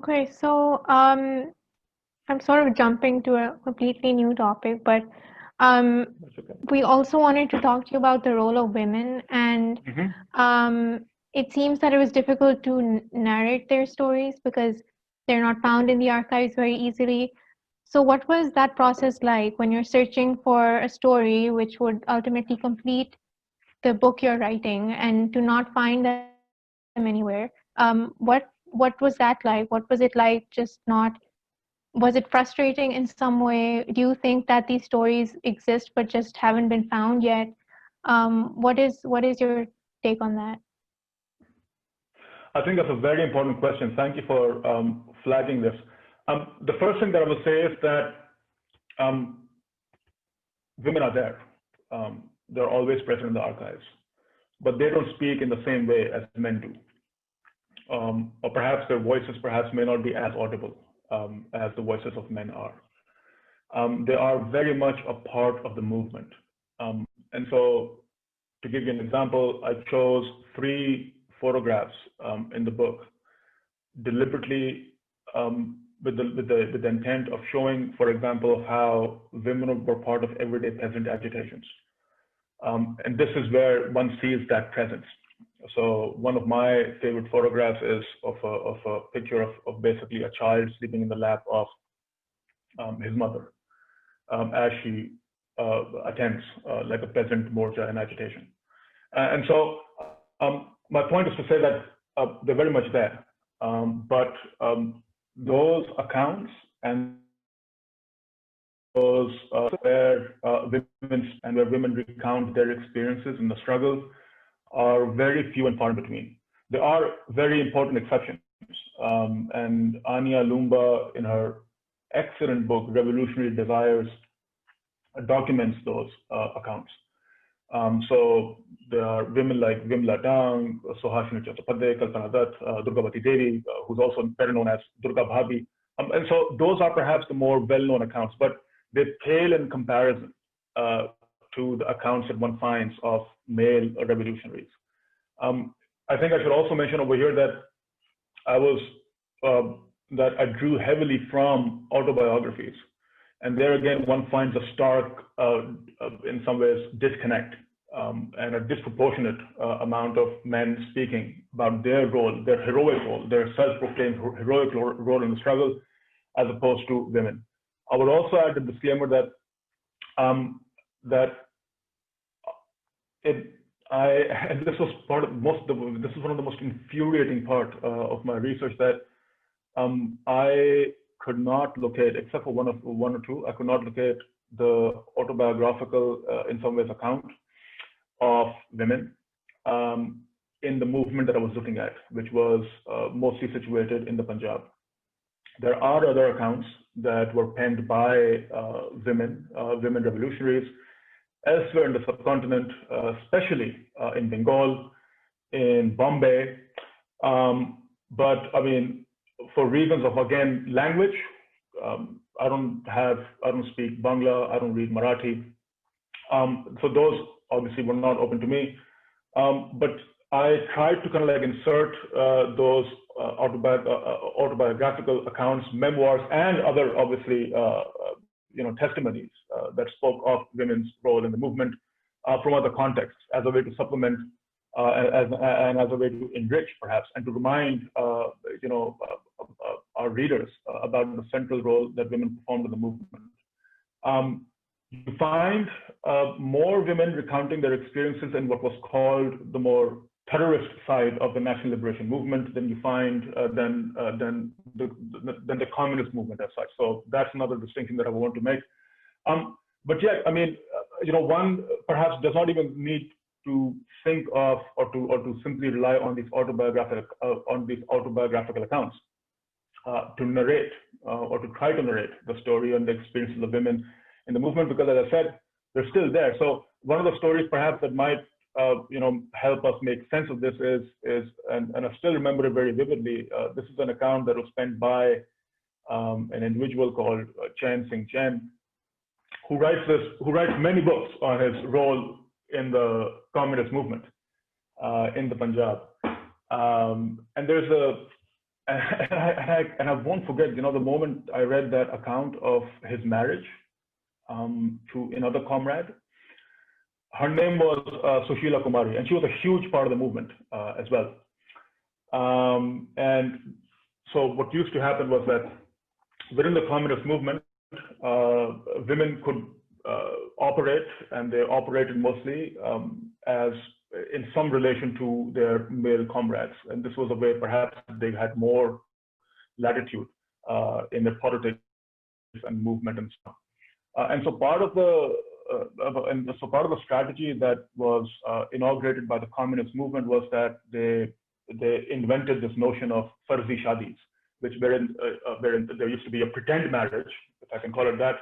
Okay, so I'm sort of jumping to a completely new topic, but um, That's okay. we also wanted to talk to you about the role of women, and Hmm. it seems that it was difficult to narrate their stories because they're not found in the archives very easily. So, what was that process like when you're searching for a story which would ultimately complete the book you're writing, and to not find them anywhere? What was that like? What was it like? Just not Was it frustrating in some way? Do you think that these stories exist but just haven't been found yet? What is your take on that? I think that's a very important question. Thank you for flagging this. The first thing that I would say is that um, women are there. They're always present in the archives, but they don't speak in the same way as men do. Or perhaps their voices perhaps may not be as audible as the voices of men are. They are very much a part of the movement. And so, to give you an example, I chose three photographs in the book deliberately with the intent of showing, for example, how women were part of everyday peasant agitations. And this is where one sees that presence. So one of my favorite photographs is of a picture of basically a child sleeping in the lap of his mother as she attends like a peasant morcha in agitation. And so my point is to say that they're very much there. But those accounts and those where women recount their experiences in the struggle are very few and far in between. There are very important exceptions. And Anya Lumba, in her excellent book, Revolutionary Desires, documents those accounts. So there are women like Vimla Tang, Suhasini Chattopadhyay, Kalpana Dutt, Durgavati Devi, who's also better known as Durga Bhabi. And so those are perhaps the more well-known accounts, but they pale in comparison to the accounts that one finds of male revolutionaries. I think I should also mention over here that I was that I drew heavily from autobiographies, and there again one finds a stark, in some ways, disconnect and a disproportionate amount of men speaking about their role, their heroic role, their self-proclaimed heroic role in the struggle, as opposed to women. I would also add the disclaimer that that it I and this was part of this is one of the most infuriating part of my research, that I could not locate, except for one or two, I could not locate the autobiographical, in some ways, account of women in the movement that I was looking at, which was mostly situated in the Punjab. There are other accounts that were penned by women revolutionaries elsewhere in the subcontinent, especially in Bengal, in Bombay. But I mean, for reasons of, again, language, I don't speak Bangla, I don't read Marathi. So those obviously were not open to me. But I tried to kind of like insert those autobiographical accounts, memoirs, and other, obviously, testimonies that spoke of women's role in the movement from other contexts, as a way to supplement and as a way to enrich, perhaps, and to remind our readers about the central role that women performed in the movement. You find more women recounting their experiences in what was called the more terrorist side of the national liberation movement than you find than the communist movement as such. So that's another distinction that I want to make. But yeah, I mean, one perhaps does not even need to think of or to simply rely on these autobiographical accounts to narrate or to try to narrate the story and the experiences of women in the movement, because, as I said, they're still there. So one of the stories perhaps that might help us make sense of this is and I still remember it very vividly. This is an account that was penned by an individual called Chen Singh Chen, who writes many books on his role in the communist movement in the Punjab. And there's and I won't forget, the moment I read that account of his marriage to another comrade. Her name was Sushila Kumari, and she was a huge part of the movement as well. And so what used to happen was that within the communist movement, women could operate, and they operated mostly as in some relation to their male comrades. And this was a way perhaps they had more latitude in their politics and movement and stuff. And so part of the strategy that was inaugurated by the communist movement was that they invented this notion of farzi shadis, wherein there used to be a pretend marriage, if I can call it that,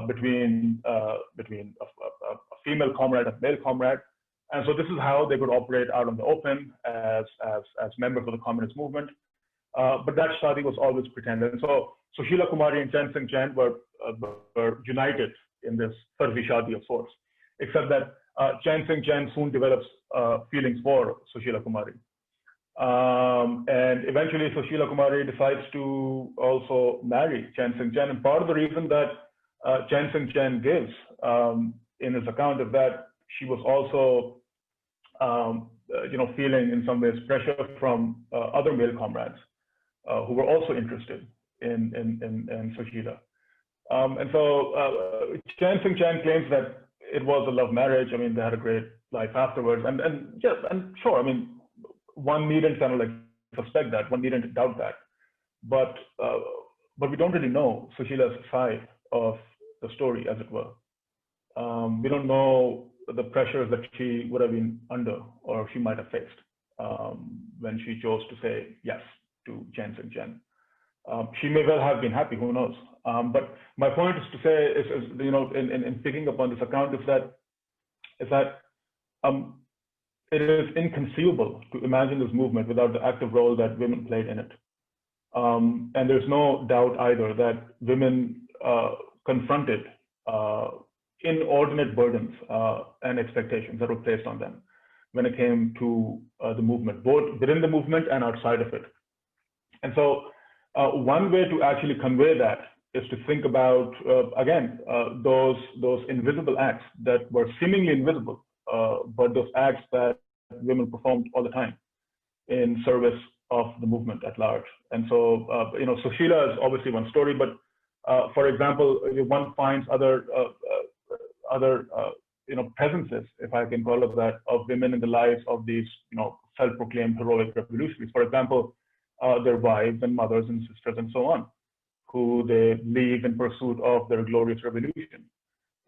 between a female comrade and male comrade. And so this is how they could operate out in the open as members of the communist movement. But that shadi was always pretended. And so Sushila Kumari and Chen Singh Chen were united in this farzi shadi of sorts, except that Chen Singh Chen soon develops feelings for Sushila Kumari. And eventually Sushila Kumari decides to also marry Chen Singh Chen. And part of the reason that Chen Singh Chen gives in his account is that she was also feeling in some ways pressure from other male comrades who were also interested in Sushila. And so Chen Singh Chen claims that it was a love marriage. I mean, they had a great life afterwards. And sure, I mean, one needn't kind of like suspect that, one needn't doubt that. But we don't really know Sushila's side of the story, as it were. We don't know the pressures that she would have been under or she might have faced when she chose to say yes to Chen Singh Chen. She may well have been happy, who knows? But my point is to say, is in picking up on this account, is that it is inconceivable to imagine this movement without the active role that women played in it. And there's no doubt either that women confronted inordinate burdens and expectations that were placed on them when it came to the movement, both within the movement and outside of it. And so one way to actually convey that is to think about, again, those invisible acts that were seemingly invisible, but those acts that women performed all the time in service of the movement at large. And so, Sushila is obviously one story, but for example, one finds other presences, if I can call it that, of women in the lives of these, self-proclaimed heroic revolutionaries. For example, their wives and mothers and sisters and so on, who they leave in pursuit of their glorious revolution.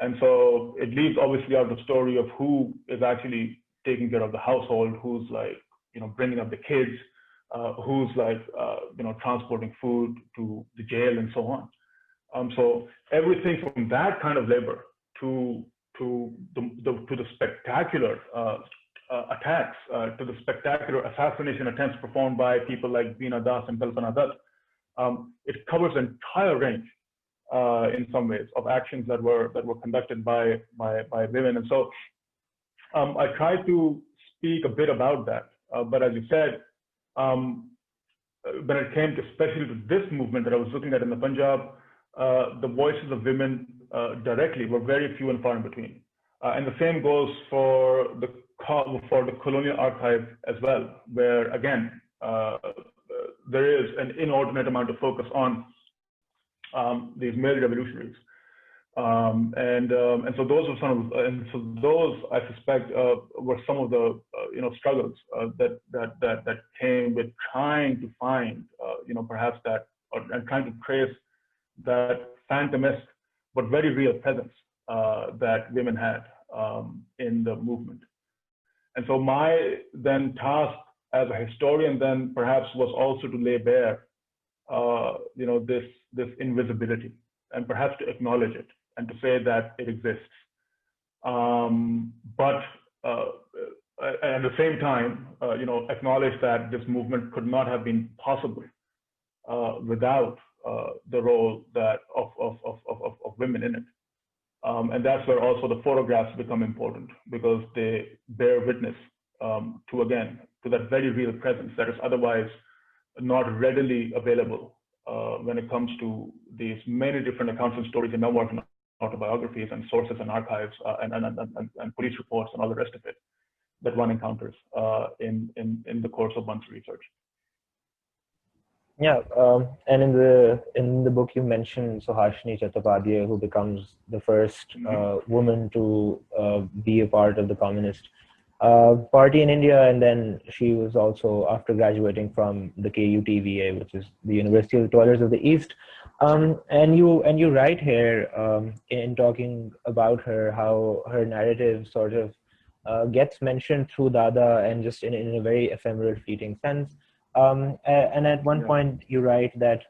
And so it leaves obviously out the story of who is actually taking care of the household, who's like, bringing up the kids, who's like, transporting food to the jail and so on. So everything from that kind of labor to the spectacular attacks, to the spectacular assassination attempts performed by people like Veena Das and Kalpana Dutt, it covers an entire range in some ways of actions that were conducted by women. And so I tried to speak a bit about that, but as you said, when it came to especially to this movement that I was looking at in the Punjab, the voices of women directly were very few and far in between. And the same goes for the colonial archive as well, where again, there is an inordinate amount of focus on these male revolutionaries. And so those were some of, and so those I suspect were some of the struggles that came with trying to find perhaps that, and trying to trace that phantomesque but very real presence that women had in the movement. And so my then task as a historian then perhaps was also to lay bare this invisibility, and perhaps to acknowledge it and to say that it exists. But at the same time, acknowledge that this movement could not have been possible without the role that of women in it. And that's where also the photographs become important, because they bear witness to that very real presence that is otherwise not readily available when it comes to these many different accounts and stories and memoirs and autobiographies and sources and archives and police reports and all the rest of it that one encounters in the course of one's research. Yeah, and in the book you mentioned Suhashini Chattopadhyay, who becomes the first woman to be a part of the Communist Party in India, and then she was also, after graduating from the KUTVA, which is the University of the Toilers of the East. And you write here in talking about her, how her narrative sort of gets mentioned through Dada and just in a very ephemeral, fleeting sense. And at one point you write that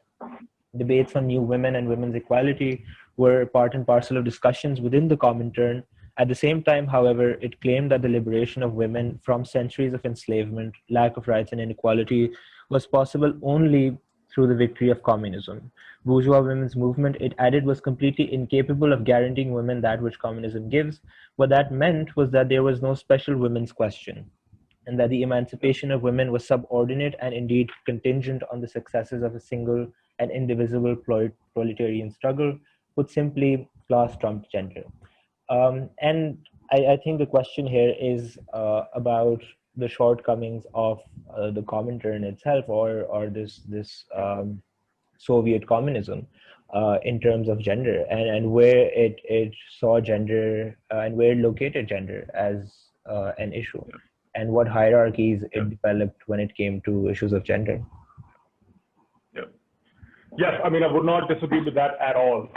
debates on new women and women's equality were part and parcel of discussions within the Comintern. At the same time, however, it claimed that the liberation of women from centuries of enslavement, lack of rights and inequality was possible only through the victory of communism. Bourgeois women's movement, it added, was completely incapable of guaranteeing women that which communism gives. What that meant was that there was no special women's question, and that the emancipation of women was subordinate and indeed contingent on the successes of a single and indivisible proletarian struggle. Put simply, class trumped gender. And I think the question here is about the shortcomings of the Comintern itself, or this Soviet communism in terms of gender, and where it saw gender and where it located gender as an issue, and what hierarchies it developed when it came to issues of gender. Yes, I mean, I would not disagree with that at all.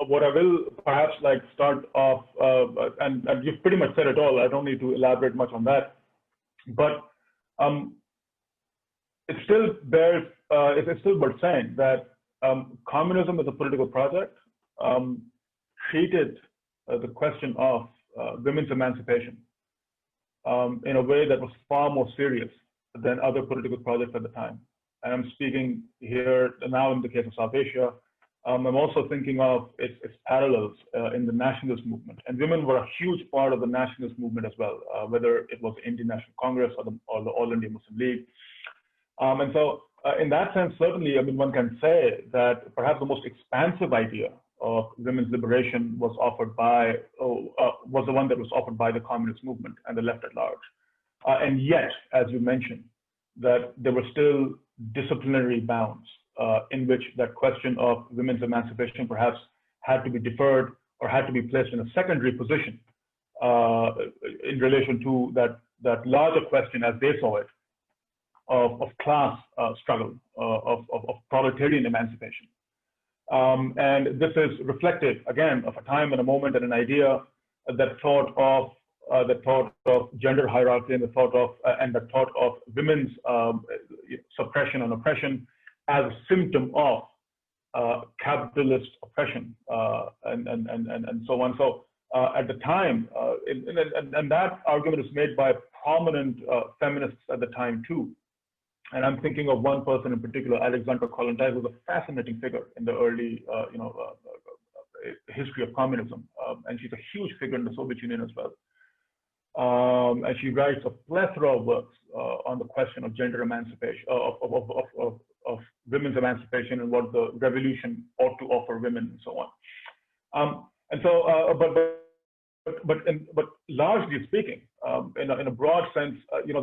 What I will perhaps start off, and you've pretty much said it all, I don't need to elaborate much on that, but it still bears, it's still worth saying that communism as a political project treated the question of women's emancipation in a way that was far more serious than other political projects at the time. And I'm speaking here now in the case of South Asia. I'm also thinking of its parallels in the nationalist movement. And women were a huge part of the nationalist movement as well, whether it was the Indian National Congress or the All India Muslim League. And so in that sense, certainly, I mean, one can say that perhaps the most expansive idea of women's liberation was offered by, was the one that was offered by the communist movement and the left at large. And yet, as you mentioned, that there were still disciplinary bounds in which that question of women's emancipation perhaps had to be deferred or had to be placed in a secondary position in relation to that larger question, as they saw it, of class struggle, of proletarian emancipation. And this is reflective, again, of a time and a moment and an idea that thought of gender hierarchy and the thought of women's suppression and oppression as a symptom of capitalist oppression and so on. So at the time, and that argument is made by prominent feminists at the time too. And I'm thinking of one person in particular, Alexandra Kollontai, who's a fascinating figure in the early history of communism, and she's a huge figure in the Soviet Union as well. And she writes a plethora of works on the question of gender emancipation, of women's emancipation, and what the revolution ought to offer women, and so on. And so, but largely speaking, in a broad sense,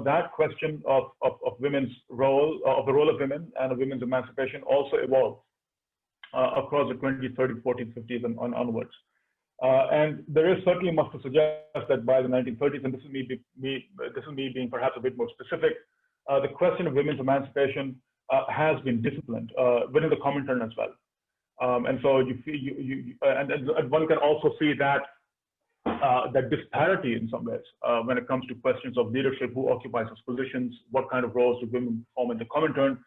that question of women's role, of the role of women and of women's emancipation, also evolved across the 20s, 30s, 40s, 50s, and onwards. And there is certainly much to suggest that by the 1930s, and this is me being perhaps a bit more specific, the question of women's emancipation has been disciplined within the Comintern as well. And so and one can also see that that disparity in some ways when it comes to questions of leadership, who occupies those positions, what kind of roles do women perform in the Comintern,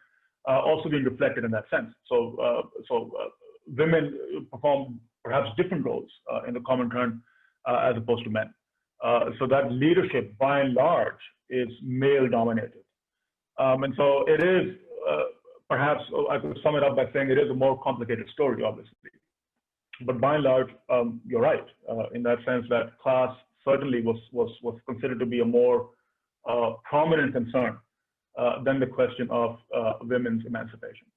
also being reflected in that sense. So women perform perhaps different roles in the Comintern as opposed to men. So that leadership, by and large, is male dominated. And so it is, perhaps I could sum it up by saying it is a more complicated story, obviously. But by and large, you're right, in that sense that class certainly was considered to be a more prominent concern than the question of women's emancipation,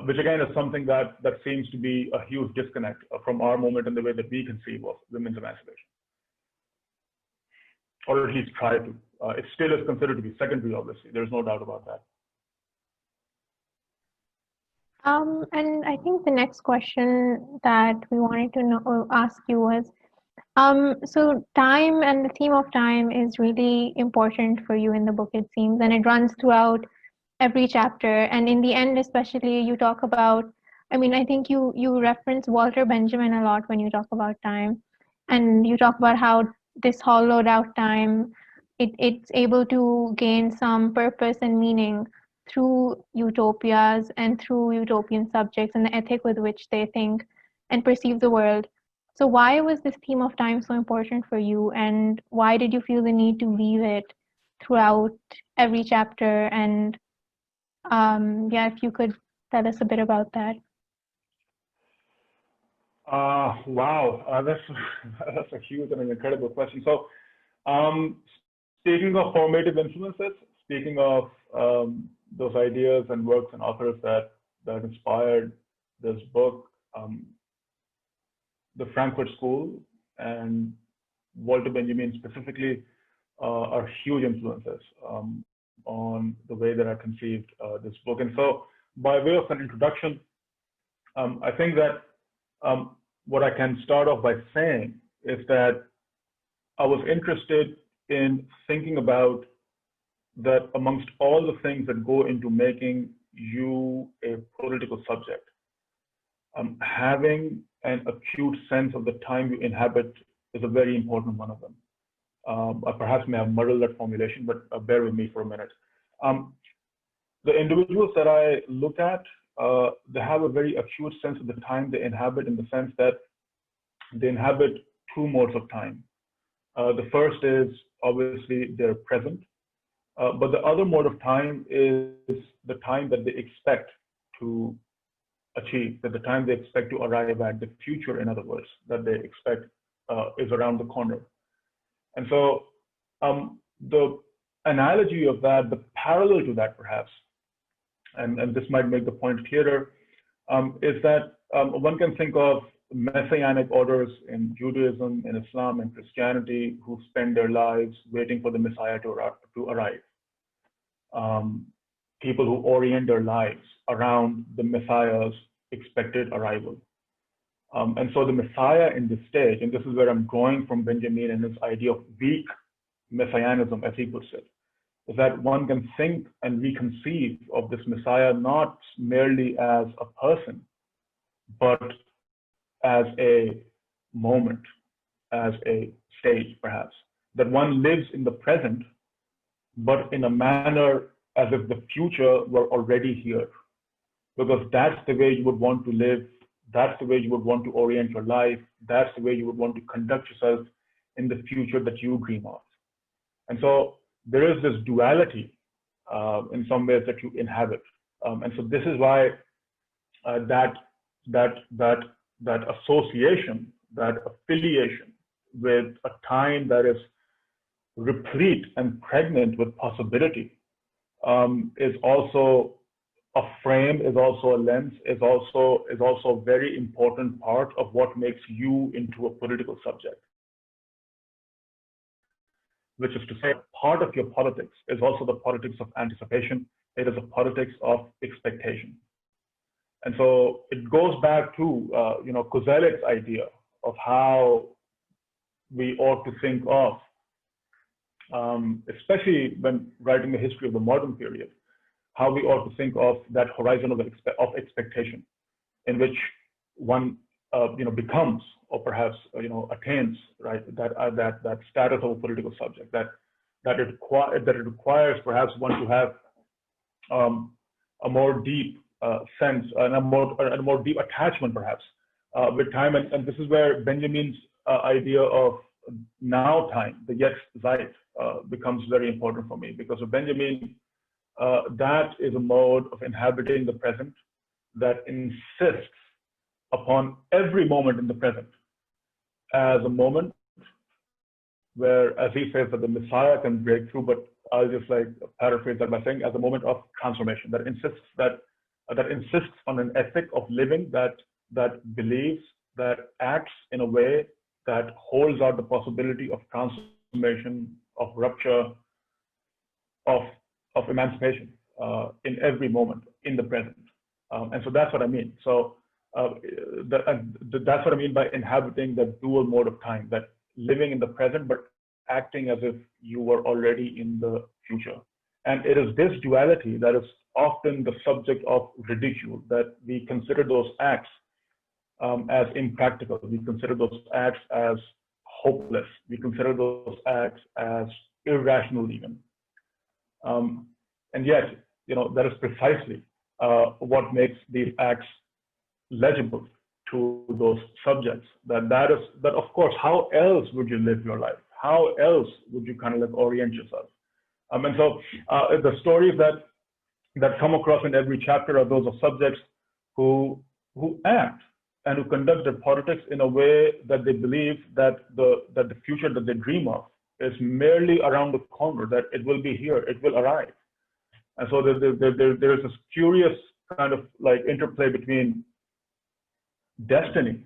which again is something that seems to be a huge disconnect from our moment in the way that we conceive of women's emancipation, or at least try to. It still is considered to be secondary, obviously. There's no doubt about that. And I think the next question that we wanted to ask you was, so time and the theme of time is really important for you in the book, it seems, and it runs throughout every chapter. And in the end, especially, you talk about, I mean, I think you reference Walter Benjamin a lot when you talk about time, and you talk about how this hollowed out time, it's able to gain some purpose and meaning through utopias and through utopian subjects and the ethic with which they think and perceive the world. So why was this theme of time so important for you, and why did you feel the need to weave it throughout every chapter? And yeah, if you could tell us a bit about that. Wow, that's a huge and an incredible question. So, speaking of formative influences, speaking of those ideas and works and authors that inspired this book, the Frankfurt School and Walter Benjamin specifically are huge influences on the way that I conceived this book. And so, by way of an introduction, I think that what I can start off by saying is that I was interested in thinking about that amongst all the things that go into making you a political subject, having an acute sense of the time you inhabit is a very important one of them. I perhaps may have muddled that formulation, but bear with me for a minute. The individuals that I look at, they have a very acute sense of the time they inhabit, in the sense that they inhabit two modes of time. The first is obviously their present, but the other mode of time is the time that they expect to achieve, that the time they expect to arrive at, the future, in other words, that they expect is around the corner. And so the analogy of that, the parallel to that perhaps, and this might make the point clearer, is that one can think of messianic orders in Judaism, in Islam, and Christianity, who spend their lives waiting for the Messiah to arrive. People who orient their lives around the Messiah's expected arrival. And so the Messiah in this stage, and this is where I'm drawing from Benjamin and his idea of weak messianism, as he puts it, is that one can think and reconceive of this Messiah not merely as a person, but as a moment, as a stage perhaps, that one lives in the present, but in a manner as if the future were already here, because that's the way you would want to live, that's the way you would want to orient your life, that's the way you would want to conduct yourself in the future that you dream of. And so there is this duality in some ways that you inhabit. And so this is why that association, that affiliation with a time that is replete and pregnant with possibility is also a frame, is also a lens, is also a very important part of what makes you into a political subject. Which is to say, part of your politics is also the politics of anticipation. It is a politics of expectation. And so it goes back to Kozelek's idea of how we ought to think of, especially when writing the history of the modern period, how we ought to think of that horizon of expectation, in which one becomes, or perhaps attains, right, that status of a political subject, that it requires perhaps one to have a more deep sense and a more deep attachment perhaps with time. And this is where Benjamin's idea of now time, the Jetzt Zeit, becomes very important for me, because of Benjamin, that is a mode of inhabiting the present that insists upon every moment in the present as a moment where, as he says, that the Messiah can break through, but I'll just like paraphrase that by saying as a moment of transformation that insists on an ethic of living that believes, that acts in a way that holds out the possibility of transformation, of rupture, of emancipation in every moment in the present. And so that's what I mean. So that's what I mean by inhabiting that dual mode of time, that living in the present, but acting as if you were already in the future. And it is this duality that is often the subject of ridicule, that we consider those acts as impractical. We consider those acts as hopeless. We consider those acts as irrational even. And yet, that is precisely what makes these acts legible to those subjects. That of course, how else would you live your life? How else would you kind of like orient yourself? And so the stories that come across in every chapter are those of subjects who act and who conduct their politics in a way that they believe that the future that they dream of is merely around the corner, that it will be here, it will arrive. And so there is this curious kind of like interplay between destiny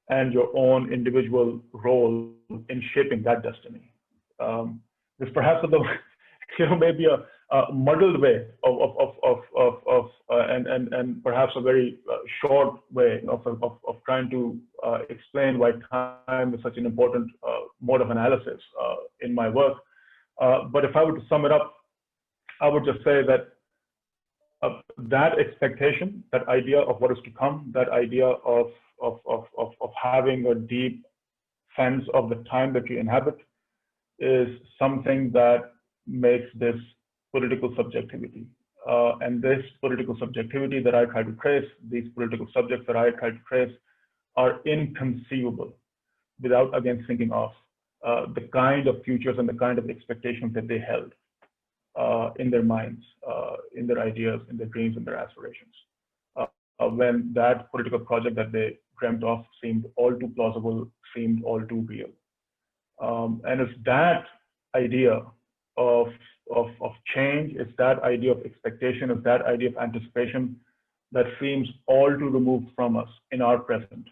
and your own individual role in shaping that destiny. This perhaps maybe a muddled way and perhaps a very short way of trying to explain why time is such an important mode of analysis in my work. But if I were to sum it up, I would just say that that expectation, that idea of what is to come, that idea of having a deep sense of the time that you inhabit, is something that makes this political subjectivity. And this political subjectivity that I try to trace, these political subjects that I try to trace, are inconceivable without again thinking of the kind of futures and the kind of expectations that they held in their minds, in their ideas, in their dreams, and their aspirations. When that political project that they dreamt of seemed all too plausible, seemed all too real. And it's that idea of change, it's that idea of expectation, it's that idea of anticipation that seems all too removed from us in our present.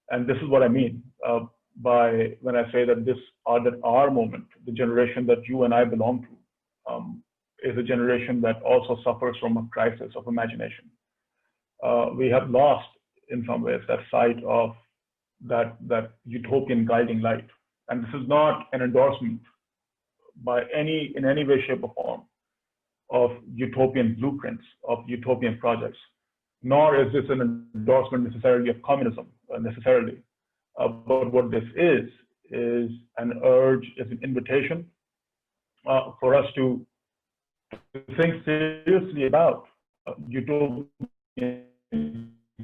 And this is what I mean by when I say that our moment, the generation that you and I belong to, is a generation that also suffers from a crisis of imagination. We have lost, in some ways, that sight of that utopian guiding light. And this is not an endorsement in any way, shape, or form of utopian blueprints, of utopian projects, nor is this an endorsement necessarily of communism, necessarily. But what this is an urge, is an invitation for us to think seriously about utopian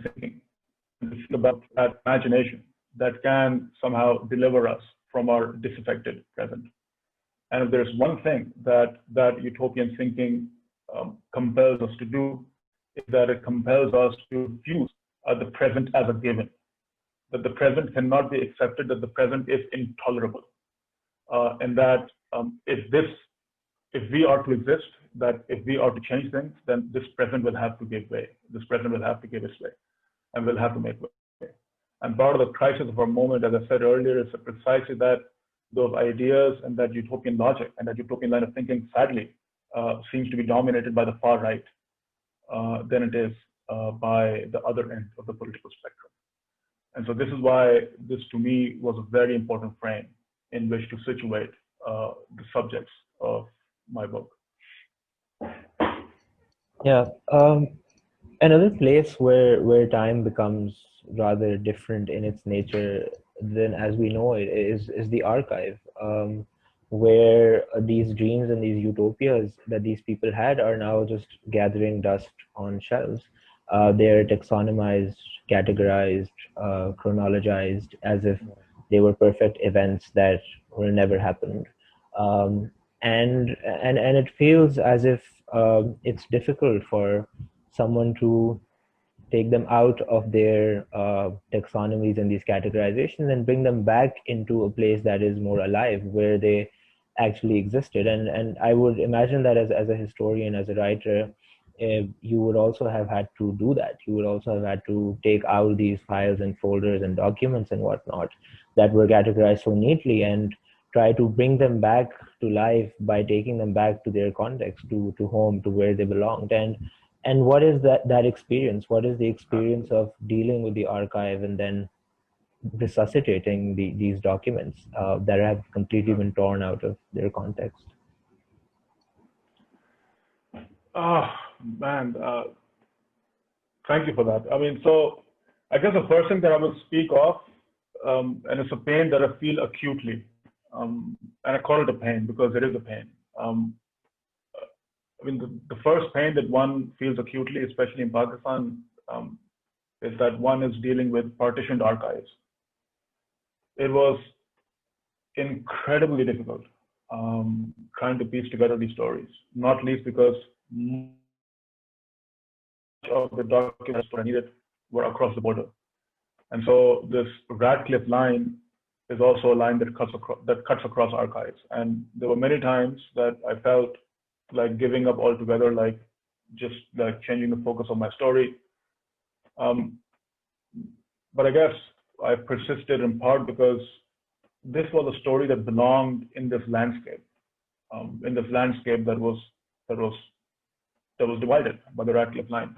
thinking, about that imagination that can somehow deliver us from our disaffected present. And if there's one thing that utopian thinking compels us to do, is that it compels us to view the present as a given, that the present cannot be accepted, that the present is intolerable, and that if we are to exist, that if we are to change things, then this present will have to give way. This present will have to give its way, and will have to make way. And part of the crisis of our moment, as I said earlier, is precisely that those ideas and that utopian logic and that utopian line of thinking, sadly, seems to be dominated by the far right than it is by the other end of the political spectrum. And so this is why this, to me, was a very important frame in which to situate the subjects of my book. Yeah. Another place where time becomes rather different in its nature than as we know it is the archive, where these dreams and these utopias that these people had are now just gathering dust on shelves. They're taxonomized, categorized, chronologized as if they were perfect events that will never happen. And it feels as if it's difficult for someone to take them out of their taxonomies and these categorizations and bring them back into a place that is more alive, where they actually existed. And I would imagine that as a historian, as a writer, you would also have had to do that. You would also have had to take out these files and folders and documents and whatnot that were categorized so neatly and try to bring them back to life by taking them back to their context, to home, to where they belonged. And what is that experience? What is the experience of dealing with the archive and then resuscitating these documents that have completely been torn out of their context? Oh, man, thank you for that. I mean, so I guess the first thing that I will speak of, and it's a pain that I feel acutely, and I call it a pain because it is a pain. I mean, the first pain that one feels acutely, especially in Pakistan, is that one is dealing with partitioned archives. It was incredibly difficult trying to piece together these stories, not least because much of the documents that I needed were across the border. And so this Radcliffe line is also a line that cuts across archives. And there were many times that I felt like giving up altogether, like just like changing the focus of my story. But I guess I persisted in part because this was a story that belonged in this landscape that was divided by the Radcliffe line.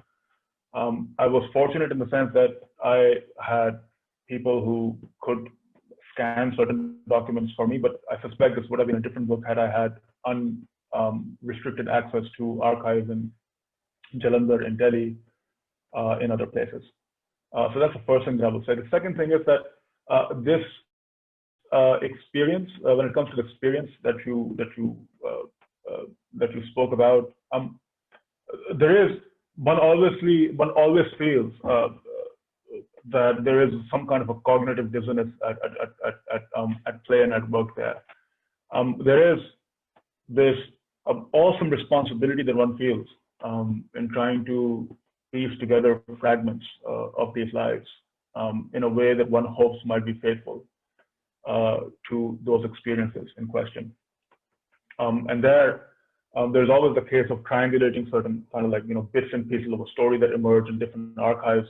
I was fortunate in the sense that I had people who could scan certain documents for me, but I suspect this would have been a different book had I had unrestricted access to archives in Jalandhar, in Delhi, in other places. So that's the first thing that I would say. The second thing is that this experience, when it comes to the experience that you spoke about, one always feels that there is some kind of a cognitive dissonance at play and at work there. There is this awesome responsibility that one feels in trying to piece together fragments of these lives in a way that one hopes might be faithful to those experiences in question. And there's always the case of triangulating certain kind of like, bits and pieces of a story that emerge in different archives,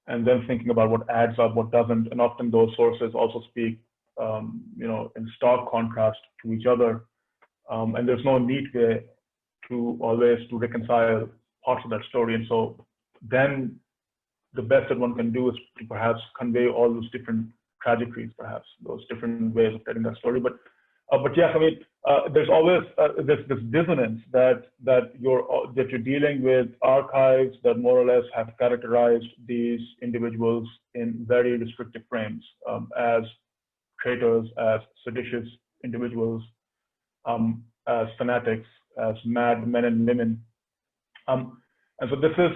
and then thinking about what adds up, what doesn't. And often those sources also speak, in stark contrast to each other. And there's no neat way to reconcile parts of that story. And so then the best that one can do is to perhaps convey all those different trajectories, perhaps those different ways of telling that story. But yes, I mean, there's always this dissonance that you're dealing with archives that more or less have characterized these individuals in very restrictive frames as traitors, as seditious individuals, as fanatics, as mad men and women. And so this is,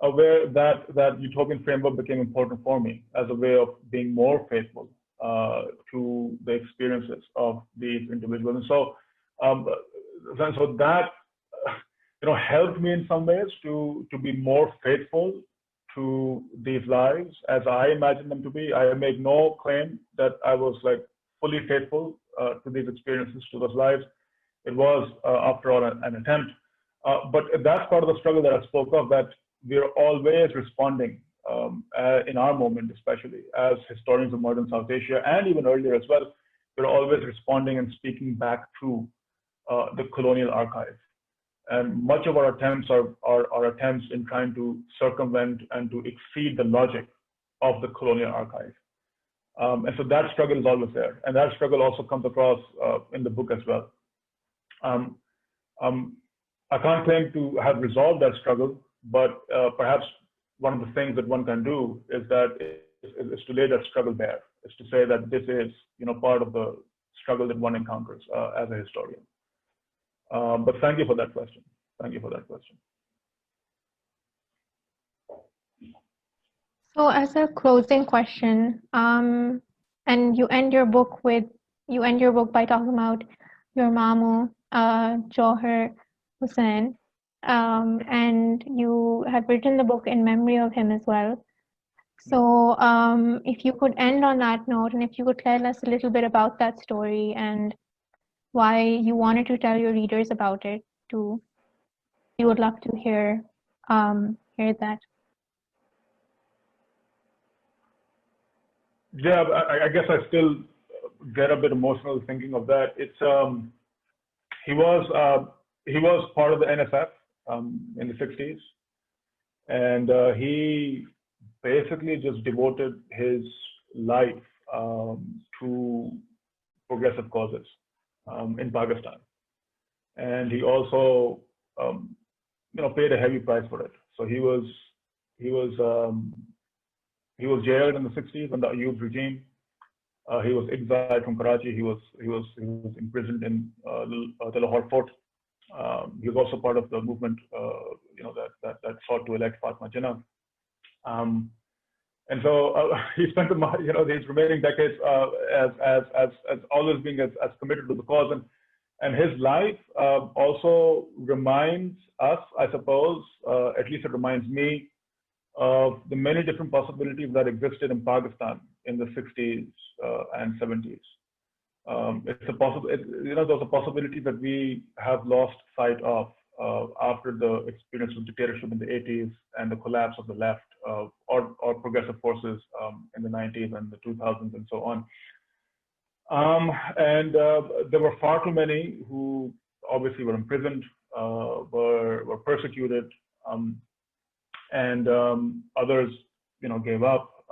where that utopian framework became important for me as a way of being more faithful to the experiences of these individuals. And so, so that helped me in some ways to be more faithful to these lives as I imagined them to be. I make no claim that I was like fully faithful to these experiences, to those lives. It was, after all, an attempt. But that's part of the struggle that I spoke of, that we're always responding in our moment, especially as historians of modern South Asia, and even earlier as well, we're always responding and speaking back to the colonial archive. And much of our attempts are attempts in trying to circumvent and to exceed the logic of the colonial archive. And so that struggle is always there. And that struggle also comes across in the book as well. I can't claim to have resolved that struggle, but perhaps one of the things that one can do is to lay that struggle bare, is to say that this is part of the struggle that one encounters as a historian. But thank you for that question. Thank you for that question. So as a closing question, and you end your book by talking about your Mamu, Johar Hussain. and you had written the book in memory of him as well. So if you could end on that note, and if you could tell us a little bit about that story and why you wanted to tell your readers about it too, we would love to hear that. Yeah, I guess I still get a bit emotional thinking of that. It's he was part of the NSF in the 60s, and he basically just devoted his life to progressive causes in Pakistan, and he also paid a heavy price for it. So he was jailed in the 60s under Ayub's regime. He was exiled from Karachi. He was imprisoned in the Lahore fort. He was also part of the movement, that sought to elect Fatimah Jinnah. And so he spent his remaining decades as always being as committed to the cause, and his life also reminds us, I suppose, at least it reminds me, of the many different possibilities that existed in Pakistan in the 60s and 70s. There's a possibility that we have lost sight of after the experience of dictatorship in the 80s and the collapse of the left or progressive forces in the 90s and the 2000s and so on. There were far too many who obviously were imprisoned, were persecuted, and others, gave up.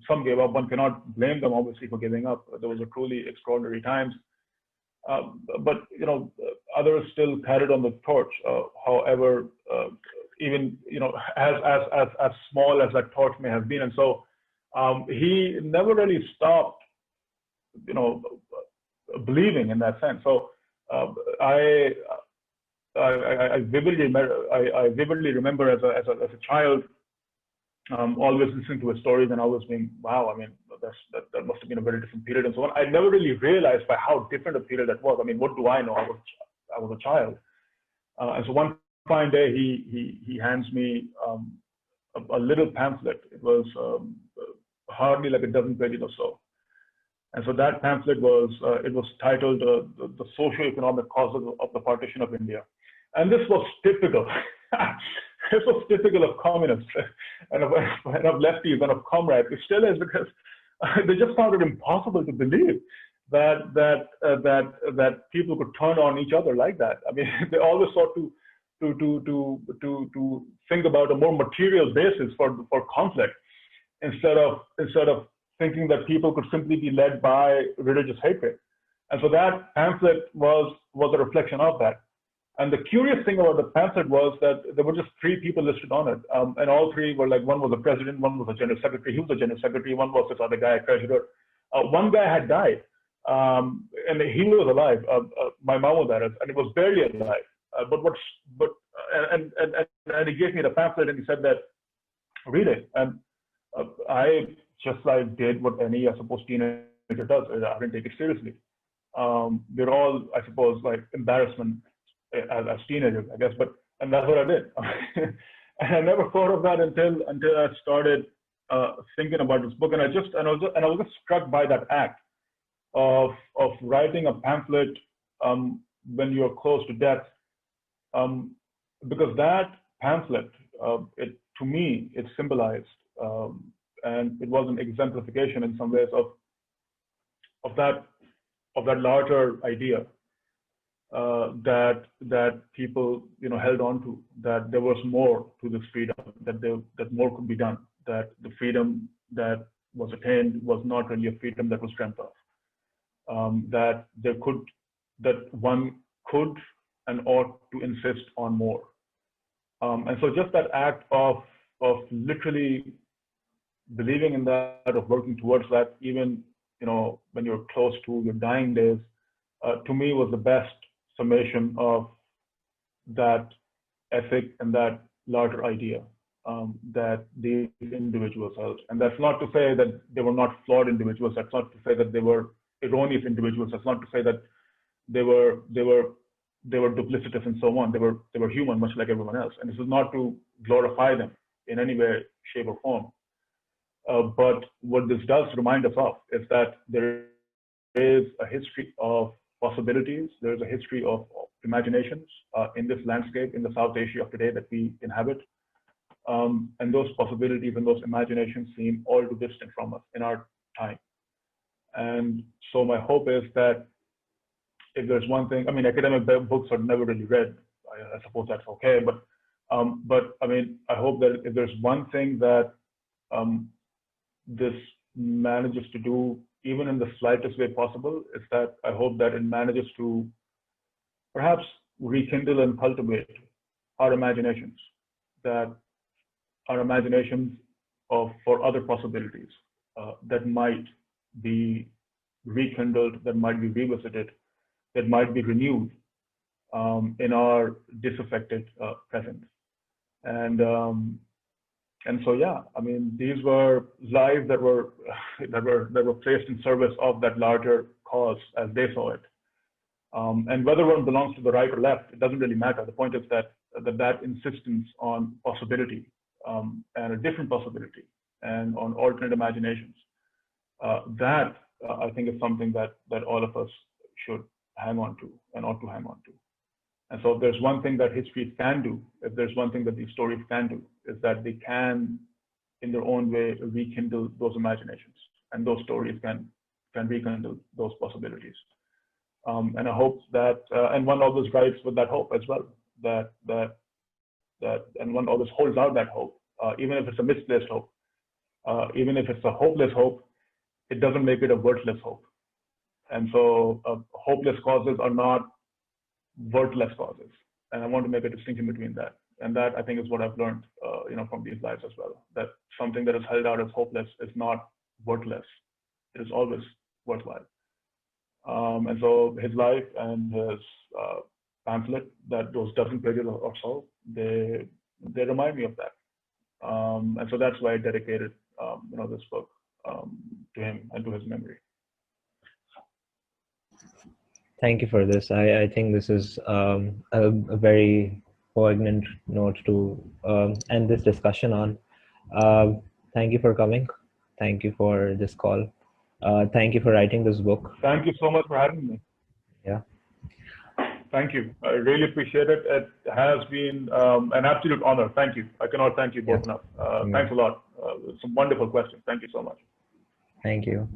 Some gave up. One cannot blame them, obviously, for giving up. There was a truly extraordinary times. But others still carried on the torch. However, even as small as that torch may have been, and so he never really stopped, believing in that sense. So I vividly remember as a child always listening to his stories and always being, wow, I mean, that must have been a very different period and so on. I never really realized by how different a period that was. I mean, what do I know? I was a child. And so one fine day, he hands me a little pamphlet. It was hardly like a dozen pages or so. And so that pamphlet was titled The Socio-Economic Causes of the Partition of India. And this was typical. This was typical of communists and of lefties and of comrades. It still is, because they just found it impossible to believe that people could turn on each other like that. I mean, they always sought to think about a more material basis for conflict instead of thinking that people could simply be led by religious hatred. And so that pamphlet was a reflection of that. And the curious thing about the pamphlet was that there were just three people listed on it. And all three were like, one was the president, one was the general secretary, he was the general secretary, one was this other guy, treasurer. One guy had died, and he was alive. My mom was there, and he was barely alive. And he gave me the pamphlet and he said that, read it. And I just like did what any, I suppose, teenager does. I didn't take it seriously. They're all, I suppose, like embarrassment as teenagers, I guess, and that's what I did. And I never thought of that until I started thinking about this book, and I was just struck by that act of writing a pamphlet when you're close to death, because that pamphlet, to me, it symbolized, and it was an exemplification in some ways of that larger idea that people held on to, that there was more to this freedom, that more could be done, that the freedom that was attained was not really a freedom that was dreamt of, that one could and ought to insist on more. And so just that act of literally believing in that, of working towards that, even when you're close to your dying days, to me was the best summation of that ethic and that larger idea that these individuals held. And that's not to say that they were not flawed individuals. That's not to say that they were erroneous individuals. That's not to say that they were they were duplicitous and so on. They were human, much like everyone else. And this is not to glorify them in any way, shape, or form. But what this does remind us of is that there is a history of possibilities. There is a history of imaginations in this landscape, in the South Asia of today that we inhabit. And those possibilities and those imaginations seem all too distant from us in our time. And so my hope is that if there's one thing, I mean, academic books are never really read. I suppose that's okay, but I mean, I hope that if there's one thing that this manages to do, even in the slightest way possible, is that I hope that it manages to perhaps rekindle and cultivate our imaginations, that our imaginations for other possibilities that might be rekindled, that might be revisited, that might be renewed in our disaffected present. And so, yeah, I mean, these were lives that were placed in service of that larger cause as they saw it. And whether one belongs to the right or left, it doesn't really matter. The point is that that insistence on possibility and a different possibility and on alternate imaginations, that I think is something that all of us should hang on to and ought to hang on to. And so if there's one thing that history can do, if there's one thing that these stories can do, is that they can, in their own way, rekindle those imaginations, and those stories can rekindle those possibilities. And I hope that, and one always writes with that hope as well, and one always holds out that hope, even if it's a misplaced hope, even if it's a hopeless hope, it doesn't make it a worthless hope. And so hopeless causes are not worthless causes. And I want to make a distinction between that. And that, I think, is what I've learned from these lives as well, that something that is held out as hopeless is not worthless. It is always worthwhile. And so his life and his pamphlet, that those dozen pages or so, they remind me of that. And so that's why I dedicated this book to him and to his memory. Thank you for this. I think this is a very poignant note to end this discussion on. Thank you for coming. Thank you for this call. Thank you for writing this book. Thank you so much for having me. Yeah. Thank you. I really appreciate it. It has been an absolute honor. Thank you. I cannot thank you both enough. Thanks a lot. Some wonderful questions. Thank you so much. Thank you.